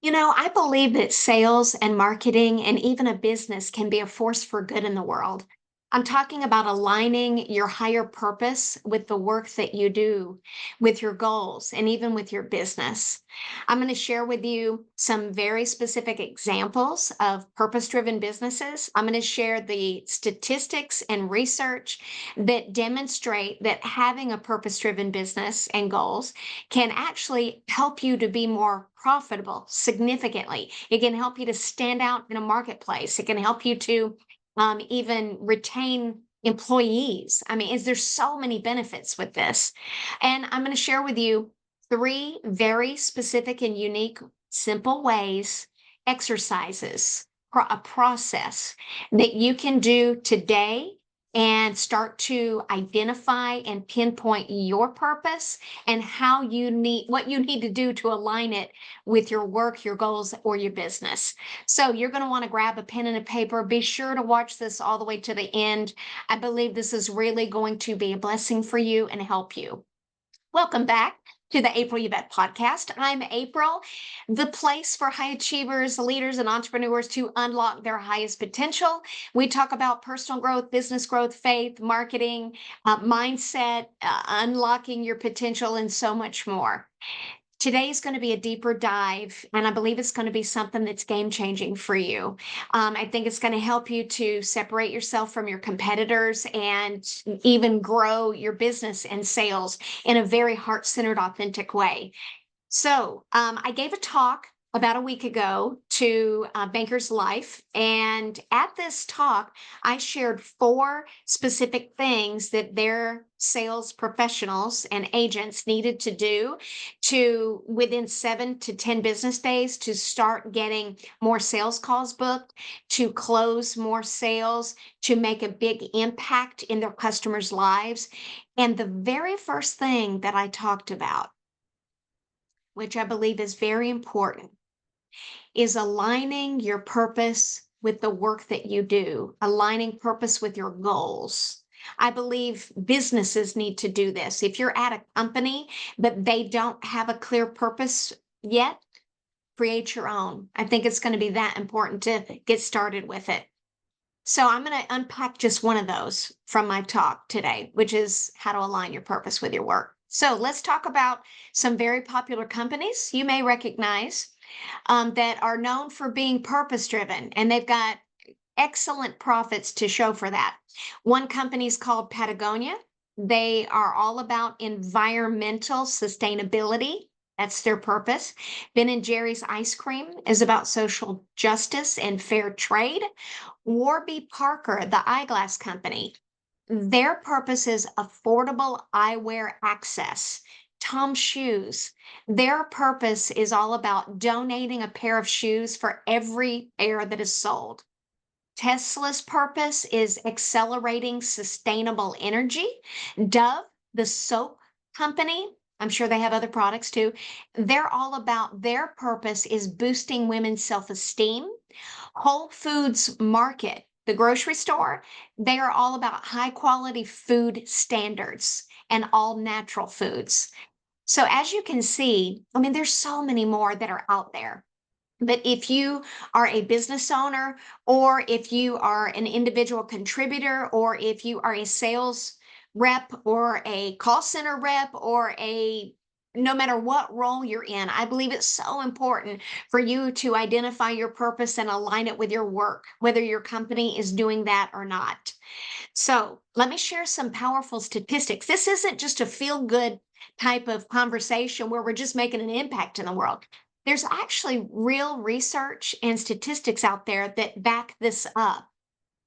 I believe that sales and marketing and even a business can be a force for good in the world. I'm talking about aligning your higher purpose with the work that you do, with your goals, and even with your business. I'm going to share with you some very specific examples of purpose driven businesses. I'm going to share the statistics and research that demonstrate that having a purpose driven business and goals can actually help you to be more profitable significantly. It can help you to stand out in a marketplace. It can help you to even retain employees. I mean, there's so many benefits with this. And I'm going to share with you three very specific and unique, simple ways, exercises, a process that you can do today and start to identify and pinpoint your purpose and what you need to do to align it with your work, your goals, or your business. So you're going to want to grab a pen and a paper. Be sure to watch this all the way to the end. I believe this is really going to be a blessing for you and help you. Welcome back to the April Yvette Podcast. I'm April, the place for high achievers, leaders, and entrepreneurs to unlock their highest potential. We talk about personal growth, business growth, faith, marketing, mindset, unlocking your potential, and so much more. Today is going to be a deeper dive, and I believe it's going to be something that's game changing for you. I think it's going to help you to separate yourself from your competitors and even grow your business and sales in a very heart centered, authentic way. So, I gave a talk about a week ago to Banker's Life. And at this talk, I shared four specific things that their sales professionals and agents needed to do to within 7 to 10 business days to start getting more sales calls booked, to close more sales, to make a big impact in their customers' lives. And the very first thing that I talked about, which I believe is very important, is aligning your purpose with the work that you do, aligning purpose with your goals. I believe businesses need to do this. If you're at a company but they don't have a clear purpose yet, create your own. I think it's going to be that important to get started with it. So I'm going to unpack just one of those from my talk today, which is how to align your purpose with your work. So let's talk about some very popular companies you may recognize that are known for being purpose driven, and they've got excellent profits to show for that. One company is called Patagonia. They are all about environmental sustainability. That's their purpose. Ben and Jerry's ice cream is about social justice and fair trade. Warby Parker, the eyeglass company, their purpose is affordable eyewear access. Tom Shoes, their purpose is all about donating a pair of shoes for every pair that is sold. Tesla's purpose is accelerating sustainable energy. Dove, the soap company, I'm sure they have other products too. They're all about their purpose is boosting women's self esteem. Whole Foods Market, the grocery store, they are all about high quality food standards and all natural foods. So as you can see, I mean, there's so many more that are out there. But if you are a business owner, or if you are an individual contributor, or if you are a sales rep, or a call center rep, or no matter what role you're in, I believe it's so important for you to identify your purpose and align it with your work, whether your company is doing that or not. So let me share some powerful statistics. This isn't just a feel good type of conversation where we're just making an impact in the world. There's actually real research and statistics out there that back this up.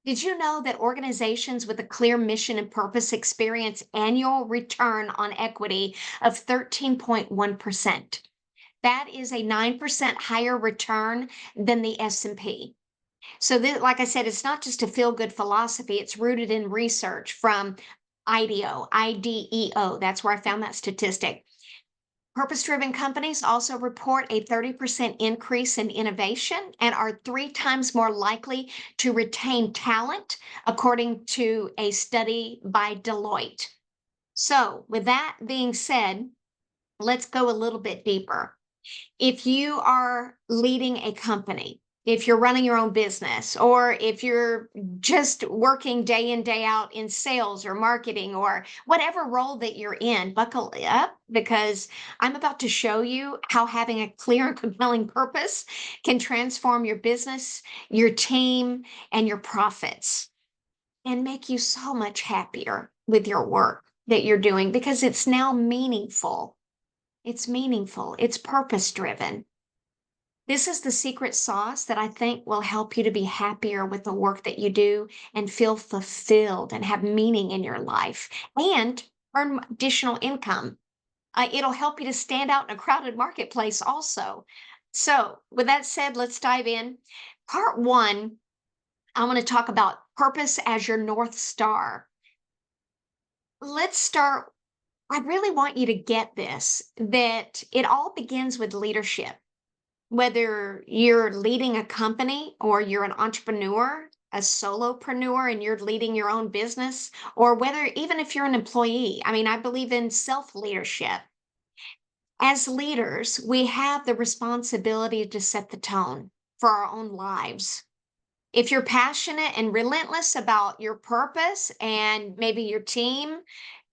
Did you know that organizations with a clear mission and purpose experience annual return on equity of 13.1%? That is a 9% higher return than the S&P. So this, like I said, it's not just a feel-good philosophy, it's rooted in research from IDEO. That's where I found that statistic. Purpose-driven companies also report a 30% increase in innovation and are 3 times more likely to retain talent, according to a study by Deloitte. So with that being said, let's go a little bit deeper. If you are leading a company, if you're running your own business, or if you're just working day in, day out in sales or marketing or whatever role that you're in, buckle up because I'm about to show you how having a clear and compelling purpose can transform your business, your team, and your profits and make you so much happier with your work that you're doing because it's now meaningful. It's meaningful, it's purpose driven. This is the secret sauce that I think will help you to be happier with the work that you do and feel fulfilled and have meaning in your life and earn additional income. It'll help you to stand out in a crowded marketplace also. So, with that said, let's dive in. Part one, I want to talk about purpose as your North Star. Let's start. I really want you to get this that it all begins with leadership. Whether you're leading a company or you're an entrepreneur, a solopreneur, and you're leading your own business, or whether even if you're an employee, I mean, I believe in self leadership. As leaders, we have the responsibility to set the tone for our own lives. If you're passionate and relentless about your purpose and maybe your team,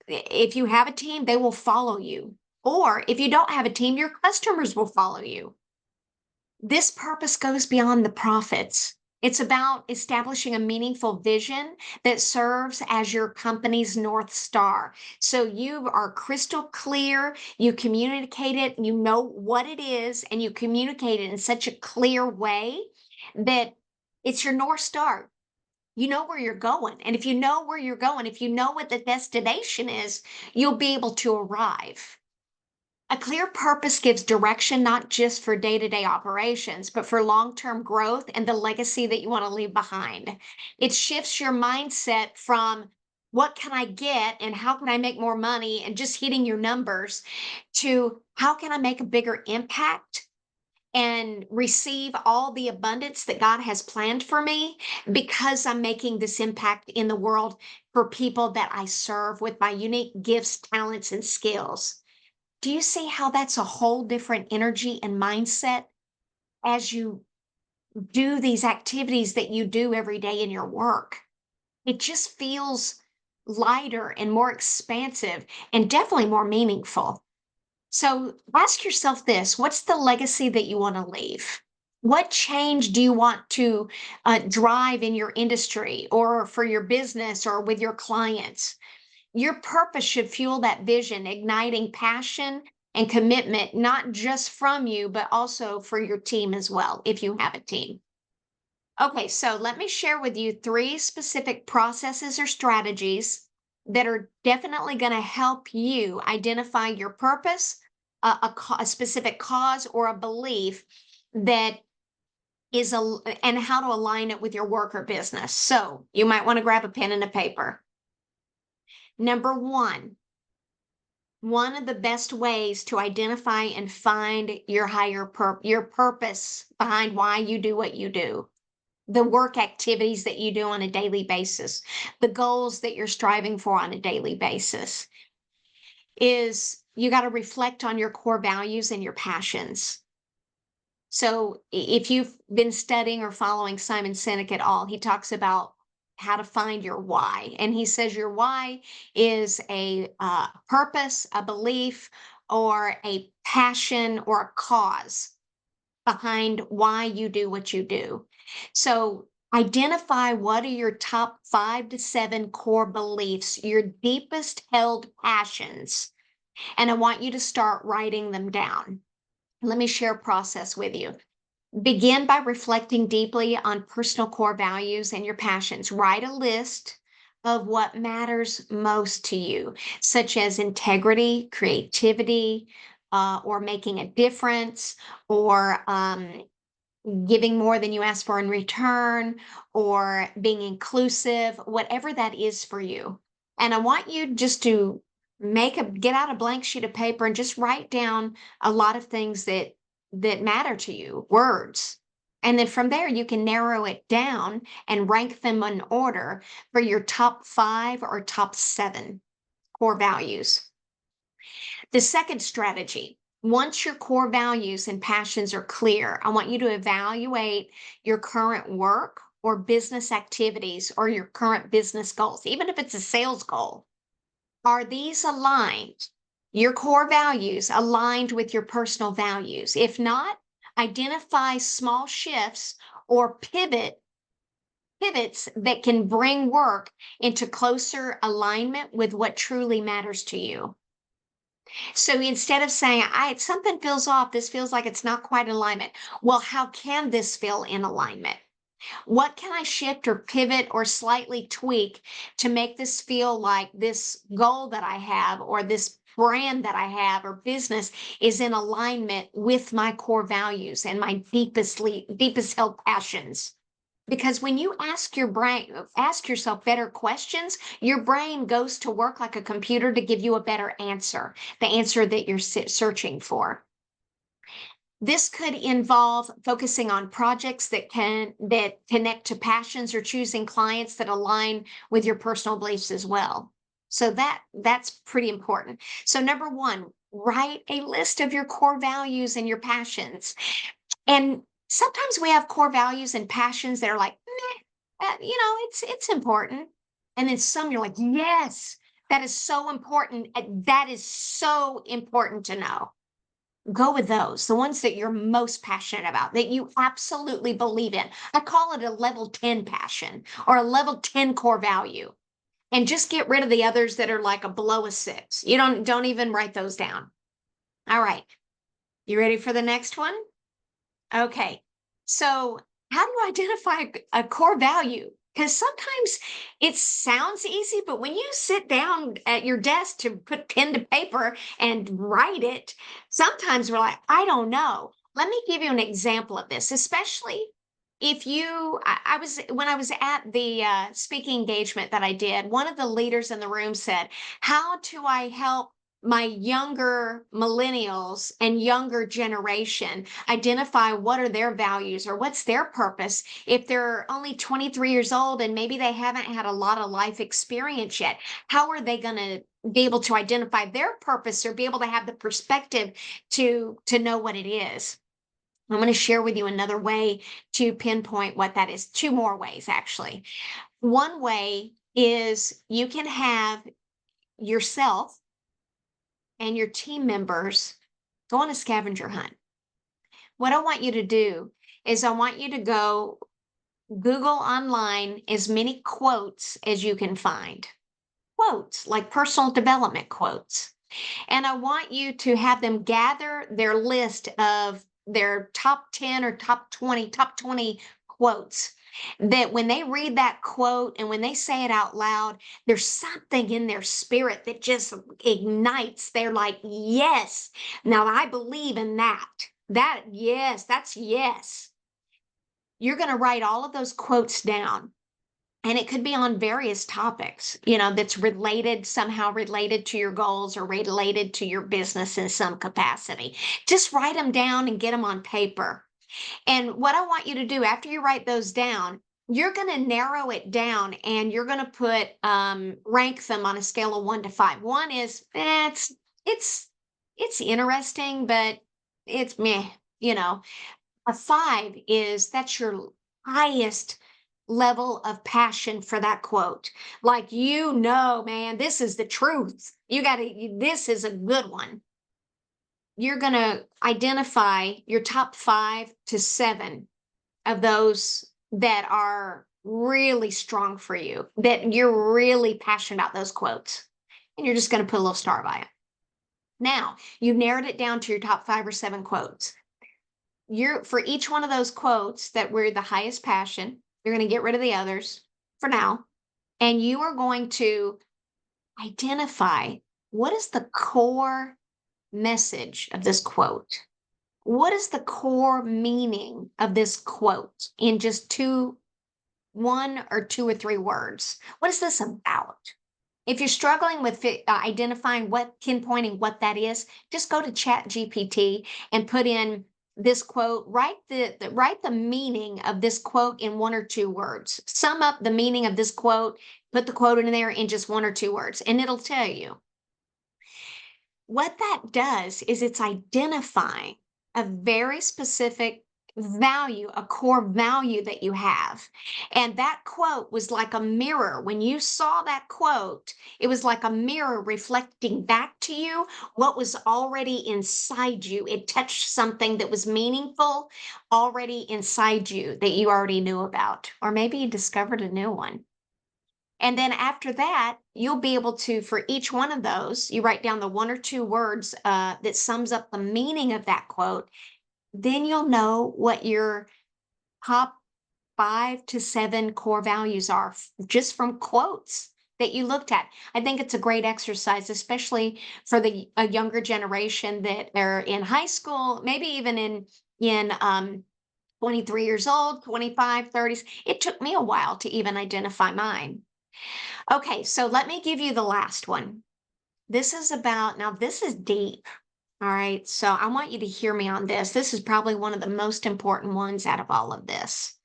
if you have a team, they will follow you. Or if you don't have a team, your customers will follow you. This purpose goes beyond the profits. It's about establishing a meaningful vision that serves as your company's North Star. So you are crystal clear, you communicate it, you know what it is, and you communicate it in such a clear way that it's your North Star. You know where you're going. And if you know where you're going, if you know what the destination is, you'll be able to arrive. A clear purpose gives direction not just for day to day operations, but for long term growth and the legacy that you want to leave behind. It shifts your mindset from what can I get and how can I make more money and just hitting your numbers to how can I make a bigger impact and receive all the abundance that God has planned for me because I'm making this impact in the world for people that I serve with my unique gifts, talents, and skills. Do you see how that's a whole different energy and mindset as you do these activities that you do every day in your work? It just feels lighter and more expansive and definitely more meaningful. So ask yourself this: what's the legacy that you want to leave? What change do you want to drive in your industry or for your business or with your clients? Your purpose should fuel that vision, igniting passion and commitment, not just from you, but also for your team as well, if you have a team. Okay, so let me share with you three specific processes or strategies that are definitely going to help you identify your purpose, a specific cause, or a belief that and how to align it with your work or business. So you might want to grab a pen and a paper. Number one of the best ways to identify and find your your purpose behind why you do what you do, the work activities that you do on a daily basis, the goals that you're striving for on a daily basis, is you got to reflect on your core values and your passions. So if you've been studying or following Simon Sinek at all, he talks about how to find your why. And he says your why is a purpose, a belief, or a passion or a cause behind why you do what you do. So identify what are your top 5 to 7 core beliefs, your deepest held passions. And I want you to start writing them down. Let me share a process with you. Begin by reflecting deeply on personal core values and your passions. Write a list of what matters most to you, such as integrity, creativity, or making a difference, or giving more than you ask for in return, or being inclusive, whatever that is for you. And I want you just to get out a blank sheet of paper and just write down a lot of things that matter to you, words. And then from there, you can narrow it down and rank them in order for your top 5 or top 7 core values. The second strategy, Once your core values and passions are clear, I want you to evaluate your current work or business activities or your current business goals, even if it's a sales goal. Are these aligned? Your core values aligned with your personal values? If not, identify small shifts or pivots that can bring work into closer alignment with what truly matters to you. So instead of saying, something feels off, this feels like it's not quite alignment. Well, how can this feel in alignment? What can I shift or pivot or slightly tweak to make this feel like this goal that I have or this brand that I have or business is in alignment with my core values and my deepest held passions? Because when you ask yourself better questions, your brain goes to work like a computer to give you a better answer, the answer that you're searching for. This could involve focusing on projects that connect to passions or choosing clients that align with your personal beliefs as well. So that's pretty important. So number 1, write a list of your core values and your passions. And sometimes we have core values and passions that are like, meh, it's important. And then some you're like, yes, that is so important. That is so important to know. Go with those, the ones that you're most passionate about, that you absolutely believe in. I call it a level 10 passion or a level 10 core value. And just get rid of the others that are like a below a 6. You don't even write those down. All right. You ready for the next one? Okay. So, how do you identify a core value? Because sometimes it sounds easy, but when you sit down at your desk to put pen to paper and write it, sometimes we're like, I don't know. Let me give you an example of this, especially if I was, when I was at the speaking engagement that I did, one of the leaders in the room said, how do I help my younger millennials and younger generation identify what are their values or what's their purpose if they're only 23 years old and maybe they haven't had a lot of life experience yet? How are they going to be able to identify their purpose or be able to have the perspective to know what it is? I'm going to share with you another way to pinpoint what that is. 2 more ways, actually. One way is you can have yourself and your team members go on a scavenger hunt. What I want you to do is I want you to go Google online as many quotes as you can find. Quotes, like personal development quotes. And I want you to have them gather their list of their top 10 or top 20 quotes, that when they read that quote and when they say it out loud, there's something in their spirit that just ignites. They're like, yes, now I believe in that. Yes, that's yes. You're going to write all of those quotes down. And it could be on various topics, that's somehow related to your goals or related to your business in some capacity. Just write them down and get them on paper. And what I want you to do after you write those down, you're going to narrow it down and you're going to put, rank them on a scale of 1 to 5. 1 is, it's interesting, but it's meh, you know. A 5 is that's your highest level of passion for that quote. Like, man, this is the truth. This is a good one. You're going to identify your top 5 to 7 of those that are really strong for you, that you're really passionate about those quotes. And you're just going to put a little star by it. Now, you've narrowed it down to your top 5 or 7 quotes. For each one of those quotes that were the highest passion, you're going to get rid of the others for now. And you are going to identify what is the core message of this quote. What is the core meaning of this quote in just 1 or 2 or 3 words? What is this about? If you're struggling with identifying pinpointing what that is, just go to Chat GPT and put in this quote. Write the meaning of this quote in 1 or 2 words. Sum up the meaning of this quote. Put the quote in there in just 1 or 2 words, and it'll tell you. What that does is it's identifying a very specific value, a core value that you have. And that quote was like a mirror. When you saw that quote, it was like a mirror reflecting back to you what was already inside you. It touched something that was meaningful already inside you that you already knew about, or maybe you discovered a new one. And then after that, you'll be able to, for each one of those, you write down the one or two words that sums up the meaning of that quote. Then you'll know what your top 5 to 7 core values are just from quotes that you looked at. I think it's a great exercise, especially for the a younger generation that are in high school, maybe even in 23 years old, 25, 30s. It took me a while to even identify mine. Okay, so let me give you the last one. This is about, now this is deep. All right, so I want you to hear me on this. This is probably one of the most important ones out of all of this.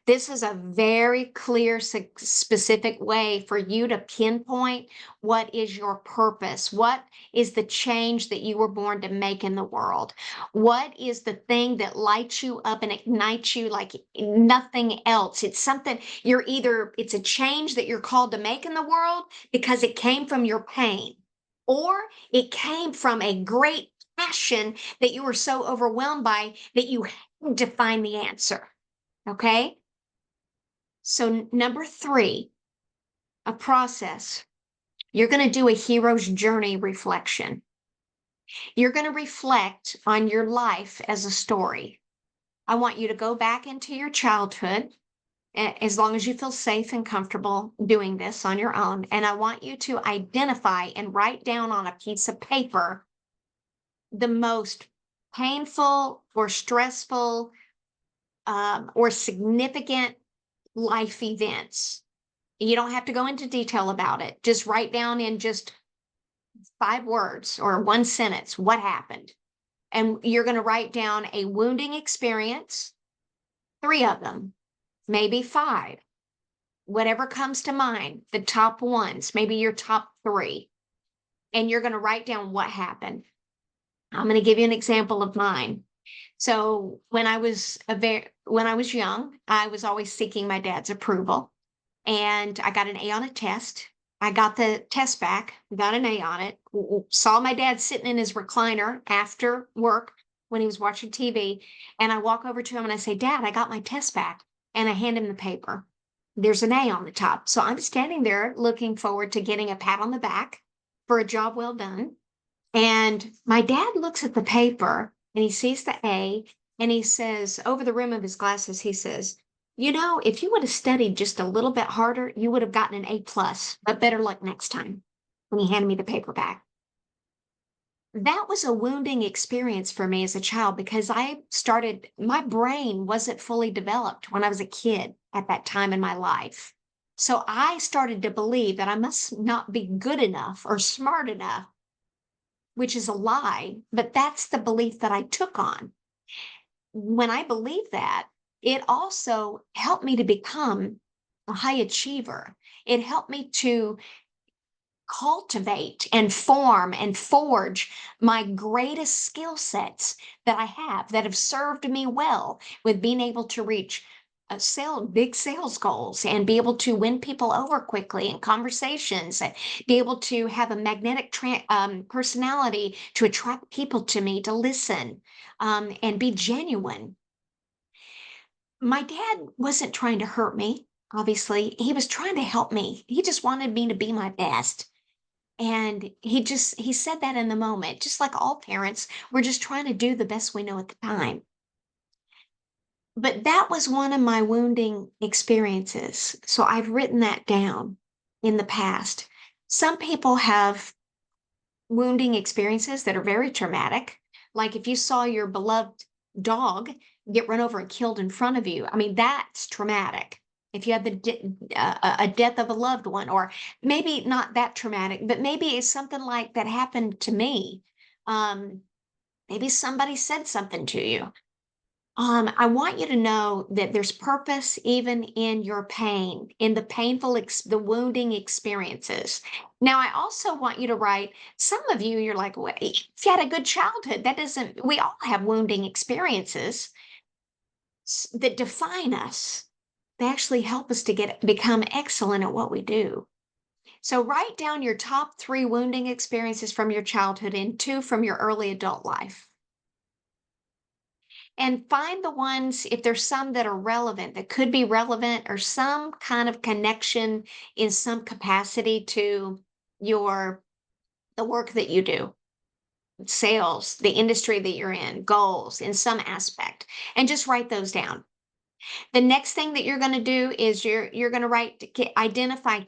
This is a very clear, specific way for you to pinpoint what is your purpose. What is the change that you were born to make in the world? What is the thing that lights you up and ignites you like nothing else? It's something you're either, it's a change that you're called to make in the world because it came from your pain, or it came from a great passion that you were so overwhelmed by that you had to find the answer. Okay? So, number 3, a process. You're going to do a hero's journey reflection. You're going to reflect on your life as a story. I want you to go back into your childhood, as long as you feel safe and comfortable doing this on your own. And I want you to identify and write down on a piece of paper the most painful or stressful or significant life events. You don't have to go into detail about it. Just write down in just 5 words or one sentence what happened. And you're going to write down a wounding experience, 3 of them, maybe 5, whatever comes to mind, the top ones, maybe your top 3. And you're going to write down what happened. I'm going to give you an example of mine. So when I was young, I was always seeking my dad's approval. And I got an A on a test. I got the test back, got an A on it, saw my dad sitting in his recliner after work when he was watching TV. And I walk over to him and I say, Dad, I got my test back. And I hand him the paper. There's an A on the top. So I'm standing there looking forward to getting a pat on the back for a job well done. And my dad looks at the paper and he sees the A and he says, over the rim of his glasses, he says, you know, if you would have studied just a little bit harder, you would have gotten an A plus, but better luck next time. When he handed me the paper back. That was a wounding experience for me as a child because my brain wasn't fully developed when I was a kid at that time in my life. So I started to believe that I must not be good enough or smart enough, which is a lie, but that's the belief that I took on. When I believed that, it also helped me to become a high achiever. It helped me to cultivate and form and forge my greatest skill sets that I have that have served me well with being able to reach big sales goals and be able to win people over quickly in conversations and be able to have a magnetic personality to attract people to me to listen and be genuine. My dad wasn't trying to hurt me, obviously. He was trying to help me. He just wanted me to be my best. And he said that in the moment, just like all parents, we're just trying to do the best we know at the time. But that was one of my wounding experiences. So I've written that down in the past. Some people have wounding experiences that are very traumatic. Like if you saw your beloved dog get run over and killed in front of you, I mean, that's traumatic. If you had a death of a loved one, or maybe not that traumatic, but maybe it's something like that happened to me. Maybe somebody said something to you. I want you to know that there's purpose even in your pain, in the the wounding experiences. Now, I also want you to write, some of you, you're like, wait, if you had a good childhood, that doesn't, we all have wounding experiences that define us. They actually help us to become excellent at what we do. So write down your top three wounding experiences from your childhood and two from your early adult life. And find the ones, if there's some that are relevant, that could be relevant or some kind of connection in some capacity to your the work that you do, sales, the industry that you're in, goals in some aspect, and just write those down. The next thing that you're going to do is you're going to identify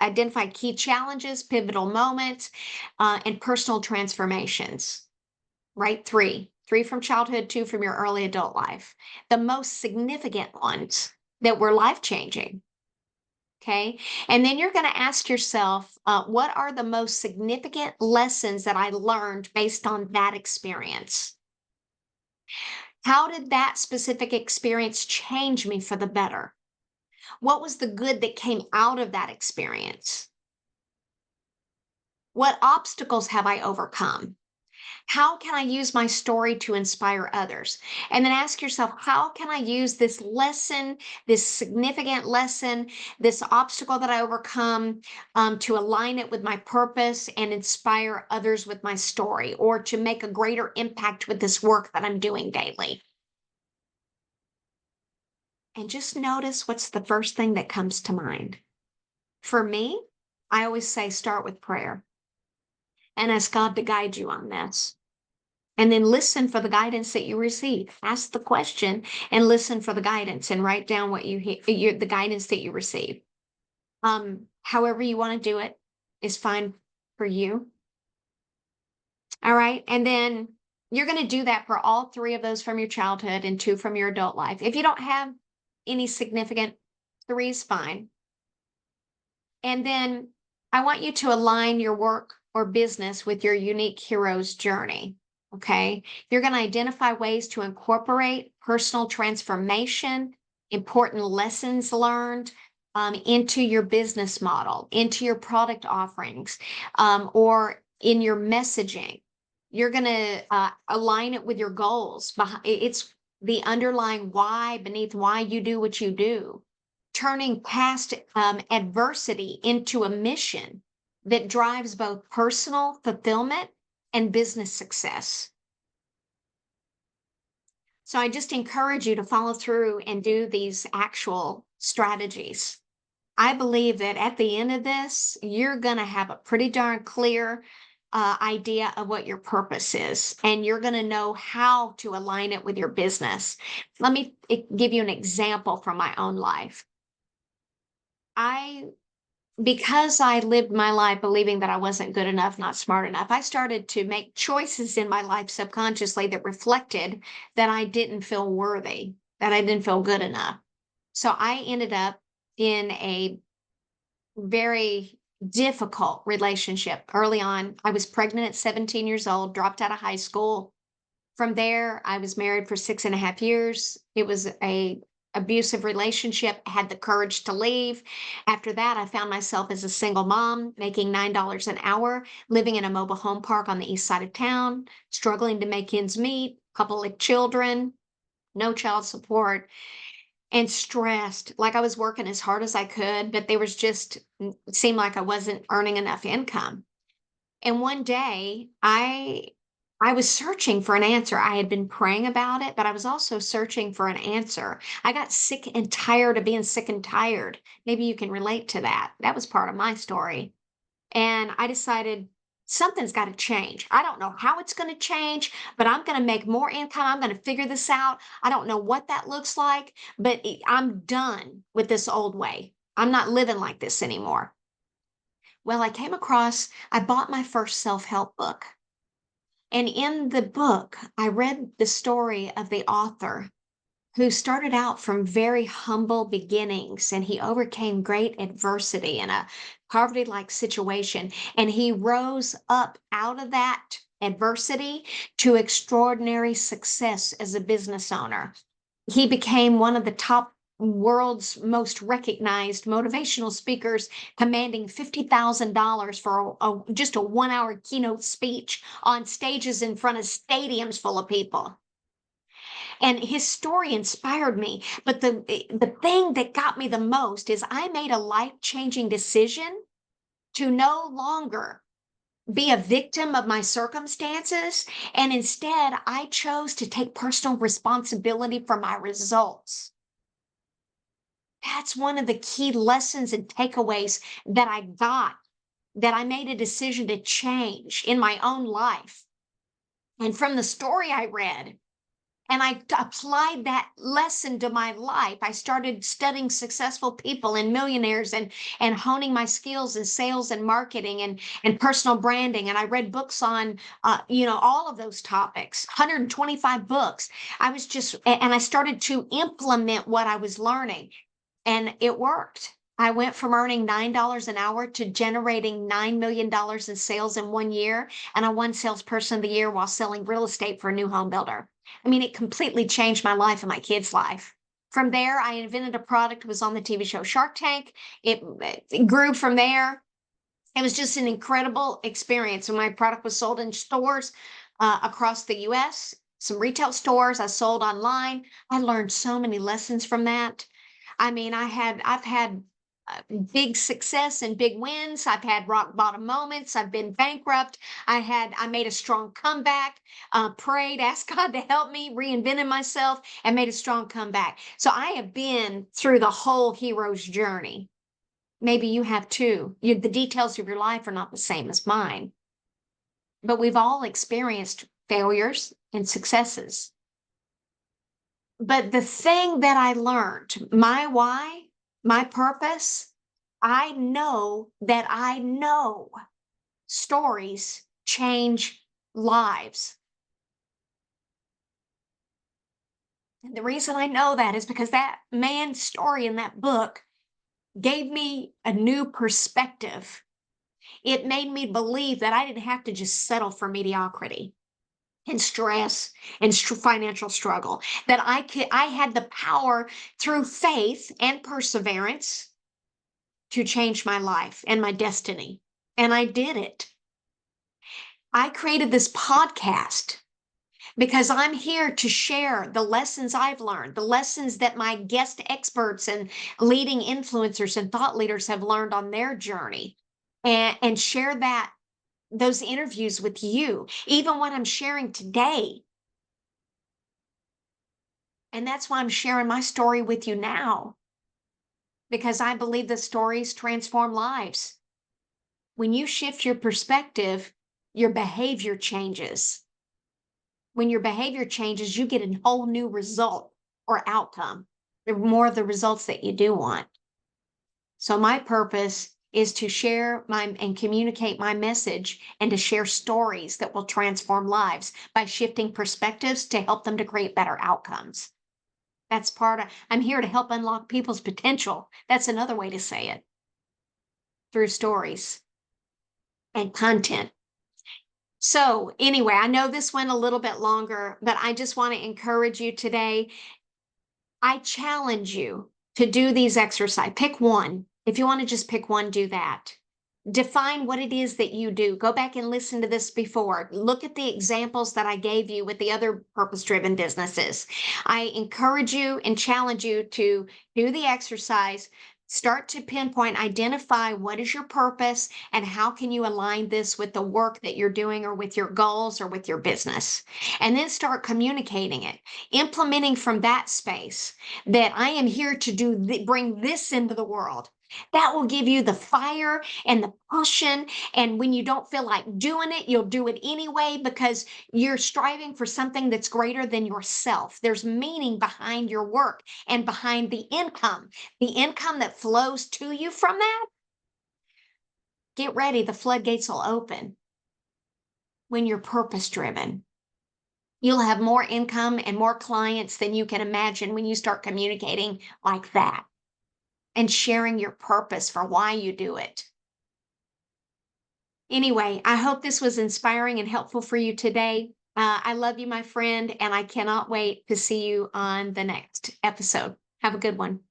identify key challenges, pivotal moments, and personal transformations. Right? Three from childhood, two from your early adult life. The most significant ones that were life changing. Okay. And then you're going to ask yourself, what are the most significant lessons that I learned based on that experience? How did that specific experience change me for the better? What was the good that came out of that experience? What obstacles have I overcome? How can I use my story to inspire others? And then ask yourself, how can I use this lesson, this significant lesson, this obstacle that I overcome, to align it with my purpose and inspire others with my story, or to make a greater impact with this work that I'm doing daily? And just notice what's the first thing that comes to mind. For me, I always say start with prayer and ask God to guide you on this. And then listen for the guidance that you receive. Ask the question and listen for the guidance and write down what the guidance that you receive. However you want to do it is fine for you. All right. And then you're going to do that for all three of those from your childhood and two from your adult life. If you don't have any significant, three is fine. And then I want you to align your work or business with your unique hero's journey. Okay. You're going to identify ways to incorporate personal transformation, important lessons learned, into your business model, into your product offerings, or in your messaging. You're going to align it with your goals. It's the underlying why beneath why you do what you do, turning past adversity into a mission that drives both personal fulfillment and business success. So I just encourage you to follow through and do these actual strategies. I believe that at the end of this, you're going to have a pretty darn clear idea of what your purpose is, and you're going to know how to align it with your business. Let me give you an example from my own life. I Because I lived my life believing that I wasn't good enough, not smart enough, I started to make choices in my life subconsciously that reflected that I didn't feel worthy, that I didn't feel good enough. So I ended up in a very difficult relationship early on. I was pregnant at 17 years old, dropped out of high school. From there, I was married for 6.5 years. It was a abusive relationship. I had the courage to leave. After that, I found myself as a single mom, making $9 an hour, living in a mobile home park on the east side of town, struggling to make ends meet, couple of children, no child support, and stressed. Like I was working as hard as I could, but there was just it seemed like I wasn't earning enough income. And one day, I was searching for an answer. I had been praying about it, but I was also searching for an answer. I got sick and tired of being sick and tired. Maybe you can relate to that. That was part of my story. And I decided something's got to change. I don't know how it's going to change, but I'm going to make more income. I'm going to figure this out. I don't know what that looks like, but I'm done with this old way. I'm not living like this anymore. Well, I bought my first self help book. And in the book, I read the story of the author who started out from very humble beginnings and he overcame great adversity in a poverty like situation. And he rose up out of that adversity to extraordinary success as a business owner. He became one of the top world's most recognized motivational speakers, commanding $50,000 for just a 1 hour keynote speech on stages in front of stadiums full of people. And his story inspired me. But the thing that got me the most is I made a life-changing decision to no longer be a victim of my circumstances. And instead, I chose to take personal responsibility for my results. That's one of the key lessons and takeaways that I got, that I made a decision to change in my own life. And from the story I read, and I applied that lesson to my life. I started studying successful people and millionaires and honing my skills in sales and marketing and personal branding. And I read books on, all of those topics, 125 books. And I started to implement what I was learning, and it worked. I went from earning $9 an hour to generating $9 million in sales in 1 year. And I won Salesperson of the Year while selling real estate for a new home builder. I mean, it completely changed my life and my kids' life. From there, I invented a product, was on the TV show Shark Tank. It grew from there. It was just an incredible experience. And my product was sold in stores across the US, some retail stores. I sold online. I learned so many lessons from that. I mean, I've had big success and big wins. I've had rock bottom moments. I've been bankrupt. I made a strong comeback, prayed, asked God to help me, reinvented myself, and made a strong comeback. So I have been through the whole hero's journey. Maybe you have too. The details of your life are not the same as mine, but we've all experienced failures and successes. But the thing that I learned, my why, my purpose, I know stories change lives. And the reason I know that is because that man's story in that book gave me a new perspective. It made me believe that I didn't have to just settle for mediocrity and stress and financial struggle, that I had the power through faith and perseverance to change my life and my destiny. And I did it. I created this podcast because I'm here to share the lessons I've learned, the lessons that my guest experts and leading influencers and thought leaders have learned on their journey, and share those interviews with you, even what I'm sharing today. And that's why I'm sharing my story with you now, because I believe the stories transform lives. When you shift your perspective, your behavior changes. When your behavior changes, you get a whole new result or outcome. The more of the results that you do want. So my purpose is to share and communicate my message, and to share stories that will transform lives by shifting perspectives to help them to create better outcomes. I'm here to help unlock people's potential. That's another way to say it. Through stories and content. So anyway, I know this went a little bit longer, but I just want to encourage you today. I challenge you to do these exercises. Pick one. If you want to just pick one, do that. Define what it is that you do. Go back and listen to this before. Look at the examples that I gave you with the other purpose-driven businesses. I encourage you and challenge you to do the exercise. Start to pinpoint, identify what is your purpose and how can you align this with the work that you're doing or with your goals or with your business. And then start communicating it, implementing from that space that I am here to bring this into the world. That will give you the fire and the passion. And when you don't feel like doing it, you'll do it anyway because you're striving for something that's greater than yourself. There's meaning behind your work and behind the income that flows to you from that. Get ready. The floodgates will open when you're purpose driven. You'll have more income and more clients than you can imagine when you start communicating like that and sharing your purpose for why you do it. Anyway, I hope this was inspiring and helpful for you today. I love you, my friend, and I cannot wait to see you on the next episode. Have a good one.